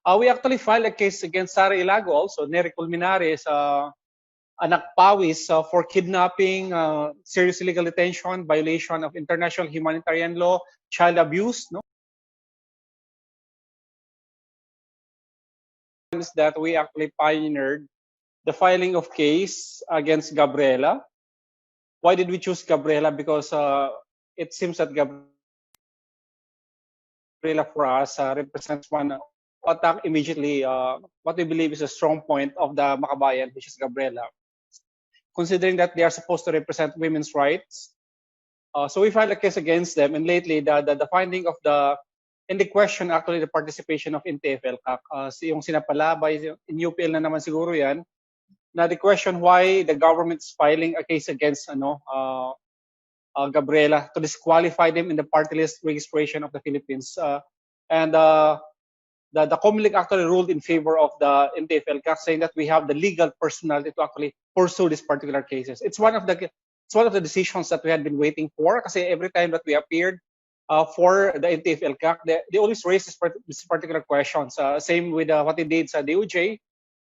We actually filed a case against SARA ELAGO also, Nery COLMENARES, anak Pawis, for kidnapping, serious illegal detention, violation of international humanitarian law, child abuse. No, is that we actually pioneered the filing of case against Gabriela. Why did we choose Gabriela? Because it seems that Gabriela for us represents one attack immediately what we believe is a strong point of the Makabayan, which is Gabriela. Considering that they are supposed to represent women's rights, so we filed a case against them, and lately the finding of in the question actually the participation of NTF-ELCAC, yung sinapalabay, in UPL na naman siguro yan, na the question why the government is filing a case against Gabriela to disqualify them in the party list registration of the Philippines. And the COMELEC actually ruled in favor of the NTF-ELCAC, saying that we have the legal personality to actually pursue these particular cases. It's one of the decisions that we had been waiting for, because every time that we appeared for the NTF-ELCAC, they always raise this particular questions. Same with what they did sa DOJ,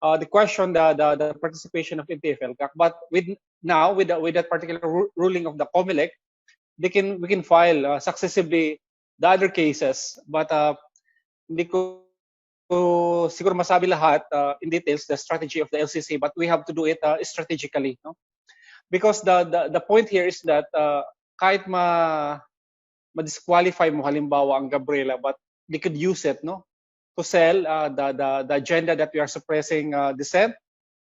the question, the participation of NTF-ELCAC. But with that particular ruling of the COMELEC, we can file successively the other cases. But hindi ko siguro masabi lahat in details the strategy of the LCC, but we have to do it strategically, no? Because the point here is that kahit ma-disqualify mo halimbawa ang Gabriela, but they could use it, no, to sell the agenda that we are suppressing dissent.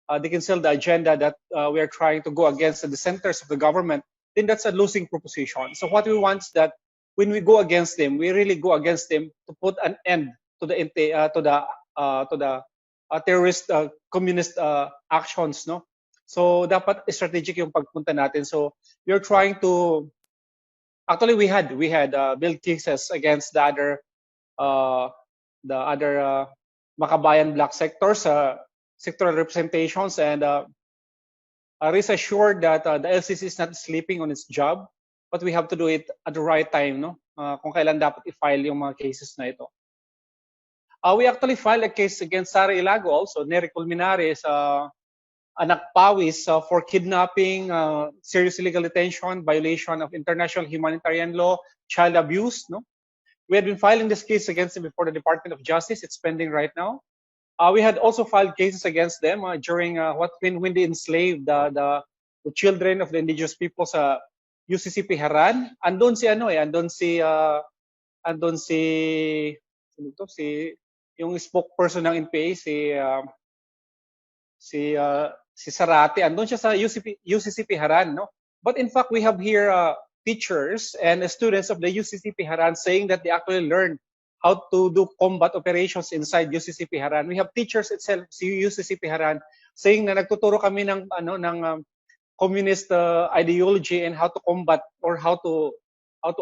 They can sell the agenda that we are trying to go against the dissenters of the government. Then that's a losing proposition. So what we want is that when we go against them, we really go against them to put an end to the terrorist communist actions, no. So dapat strategic yung pagpunta natin. So we are trying to actually we had build cases against the other Makabayan black sectors, sectoral representations, and rest assured that the LCC is not sleeping on its job, but we have to do it at the right time, no? Kung kailan dapat i-file yung mga cases na ito. We actually filed a case against SARA ELAGO also, Nery COLMENARES, anak Pawis, for kidnapping, serious illegal detention, violation of international humanitarian law, child abuse, no? We had been filing this case against them before the Department of Justice. It's pending right now. We had also filed cases against them during when they enslaved the children of the indigenous people sa UCCP Haran. Andun si yung spokesperson ng NPA, si Zarate. Andun siya sa UCCP Haran, no? But in fact, we have here teachers and students of the UCCP Haran saying that they actually learned how to do combat operations inside UCCP Haran. We have teachers itself, UCCP Haran, saying na nagtuturo kami ng communist ideology and how to combat or how to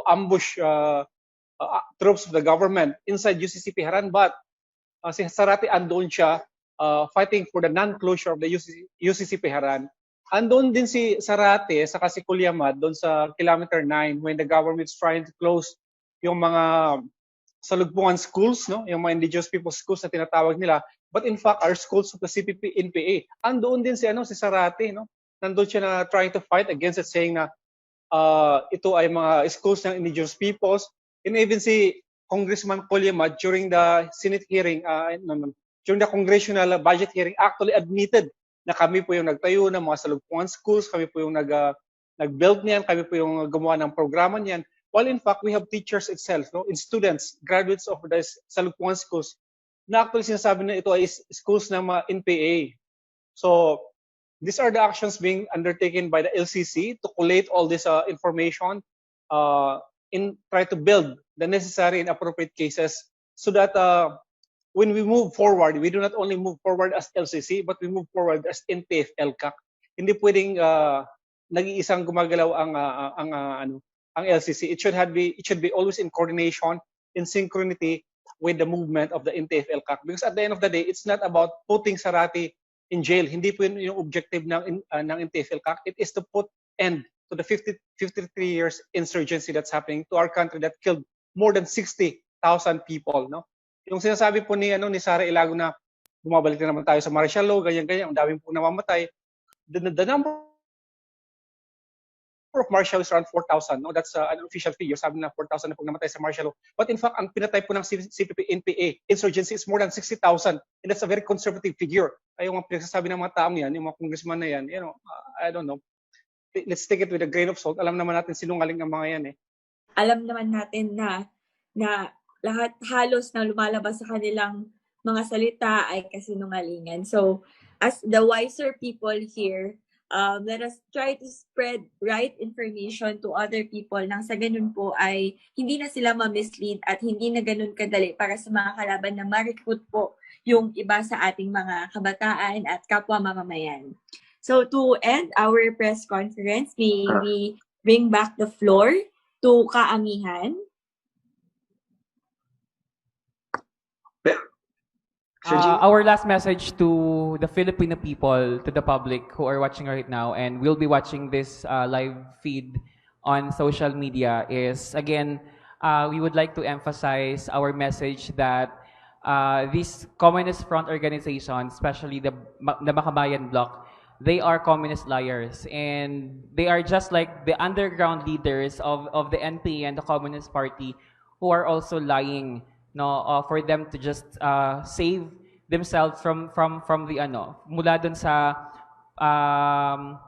ambush troops of the government inside UCCP Haran. But si Zarate andun siya fighting for the non-closure of the UCCP Haran. Andun din si Zarate sa si Kulyamad doon sa kilometer 9 when the government is trying to close yung mga salugpungan schools, no? Yung mga indigenous people schools na tinatawag nila. But in fact, our schools of the CPP, NPA, andoon din si Zarate, no? Nandun siya na trying to fight against it, saying na ito ay mga schools ng indigenous peoples. And even si Congressman Kulyamad during the Senate hearing, during the congressional budget hearing, actually admitted na kami po yung nagtayo ng mga salugpungan schools, kami po yung nag-build niyan, kami po yung gumawa ng programa niyan. While in fact, we have teachers itself, no, and students, graduates of the salugpungan schools, na actually sinasabi na ito ay schools ng mga NPA. So, these are the actions being undertaken by the LCC to collate all this information and try to build the necessary and appropriate cases so that when we move forward, we do not only move forward as LCC, but we move forward as NTF-ELCAC. Hindi pwedeng nag-iisang gumagalaw ang LCC. It should be always in coordination, in synchronity with the movement of the NTF-ELCAC. Because at the end of the day, it's not about putting Zarate in jail. Hindi po yung objective ng NTF-ELCAC. It is to put end to the 53 years insurgency that's happening to our country that killed more than 60,000 people, no? Yung sinasabi po ni Sara Ilago na bumabalik na naman tayo sa martial law, ganyan-ganyan, ang daming po namamatay. The number of martial is around 4,000. No? That's an official figure. Sabi na 4,000 na po namatay sa martial law. But in fact, ang pinatay po ng CPP-NPA insurgency is more than 60,000. And that's a very conservative figure. Ay, yung mga pinagsasabi ng mga taong yan, yung mga congressman na yan, I don't know. Let's take it with a grain of salt. Alam naman natin sinungaling ang mga yan eh. Alam naman natin na lahat halos na lumalabas sa kanilang mga salita ay kasinungalingan. So, as the wiser people here, let us try to spread right information to other people nang sa ganun po ay hindi na sila ma-mislead at hindi na ganun kadali para sa mga kalaban na ma-recruit po yung iba sa ating mga kabataan at kapwa mamamayan. So to end our press conference, may we bring back the floor to Kaamihan. Our last message to the Filipino people, to the public who are watching right now and will be watching this live feed on social media is, again, we would like to emphasize our message that these Communist Front organizations, especially the Makabayan Bloc, they are communist liars, and they are just like the underground leaders of the NPA and the Communist Party who are also lying, for them to just save themselves from the mula dun sa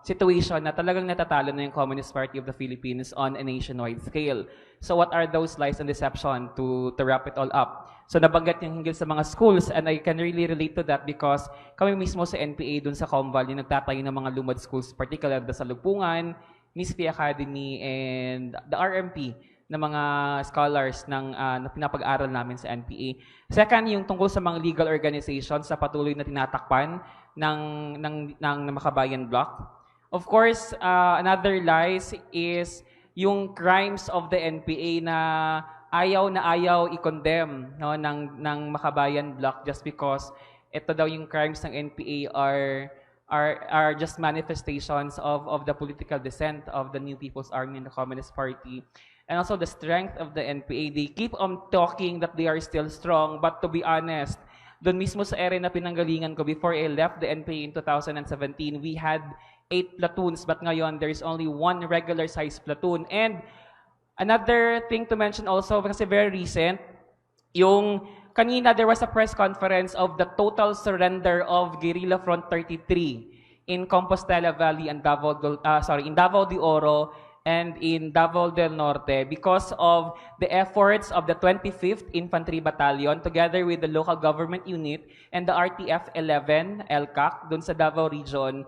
situation na talagang natatalo na yung Communist Party of the Philippines on a nationwide scale. So what are those lies and deception to wrap it all up? So nabanggit yung hinggil sa mga schools, and I can really relate to that because kami mismo sa NPA dun sa Combal yung nagtatayo ng mga lumad schools, particular sa Lugpungan, NISP Academy, and the RMP na mga scholars na pinapag-aral namin sa NPA. Second, yung tungkol sa mga legal organizations sa patuloy na tinatakpan ng Makabayan Bloc. Of course, another lies is yung crimes of the NPA na ayaw i-condemn ng Makabayan Bloc just because ito daw yung crimes ng NPA are just manifestations of the political descent of the New People's Army and the Communist Party. And also the strength of the NPA. They keep on talking that they are still strong, but to be honest, doon mismo sa area na pinanggalingan ko, before I left the NPA in 2017, we had 8 platoons, but ngayon there is only 1 regular size platoon. And another thing to mention also, kasi very recent, yung kanina there was a press conference of the total surrender of Guerrilla Front 33 in Compostela Valley and in Davao de Oro and in Davao del Norte because of the efforts of the 25th Infantry Battalion together with the local government unit and the RTF 11 LCAC dun sa Davao region.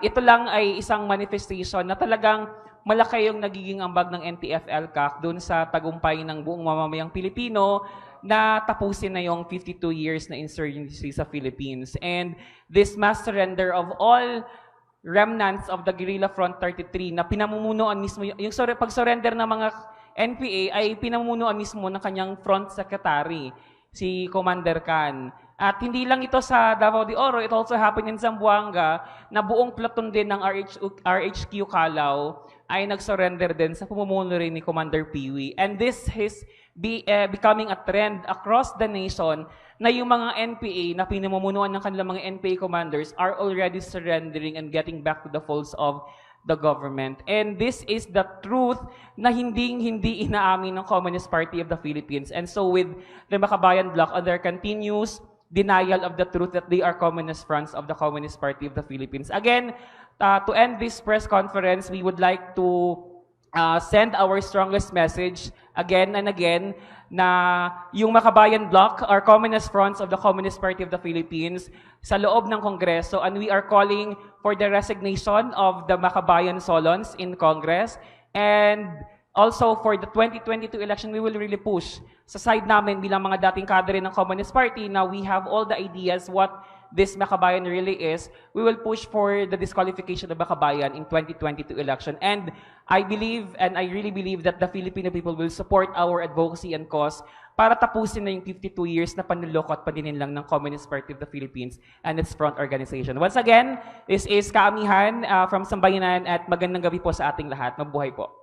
Ito lang ay isang manifestation na talagang malaki yung nagiging ambag ng NTF LCAC dun sa tagumpay ng buong mamamayang Pilipino na tapusin na yung 52 years na insurgency sa Philippines. And this mass surrender of all remnants of the Guerrilla Front 33 na pinamumunuan mismo, yung pag-surrender ng mga NPA ay pinamumunuan mismo ng kanyang front secretary, si Commander Can. At hindi lang ito sa Davao de Oro, it also happened in Zamboanga na buong platoon din ng RHQ Calao ay nag-surrender din sa pamumuno rin ni Commander Piwi. And this is becoming a trend across the nation na yung mga NPA na pinamumunuan ng kanilang mga NPA commanders are already surrendering and getting back to the folds of the government. And this is the truth na hindi inaamin ng Communist Party of the Philippines. And so with the Makabayan Bloc on their continuous denial of the truth that they are communist fronts of the Communist Party of the Philippines. Again, to end this press conference, we would like to send our strongest message again and again na yung Makabayan Bloc are communist fronts of the Communist Party of the Philippines sa loob ng Kongreso, and we are calling for the resignation of the Makabayan Solons in Congress. And also for the 2022 election, we will really push sa side namin bilang mga dating kadre ng Communist Party na we have all the ideas what this Makabayan really is. We will push for the disqualification of Makabayan in 2022 election. And I believe, and I really believe that the Filipino people will support our advocacy and cause para tapusin na yung 52 years na panluloko at panininlang ng Communist Party of the Philippines and its front organization. Once again, this is Kaamihan from Sambayanan at magandang gabi po sa ating lahat. Mabuhay po.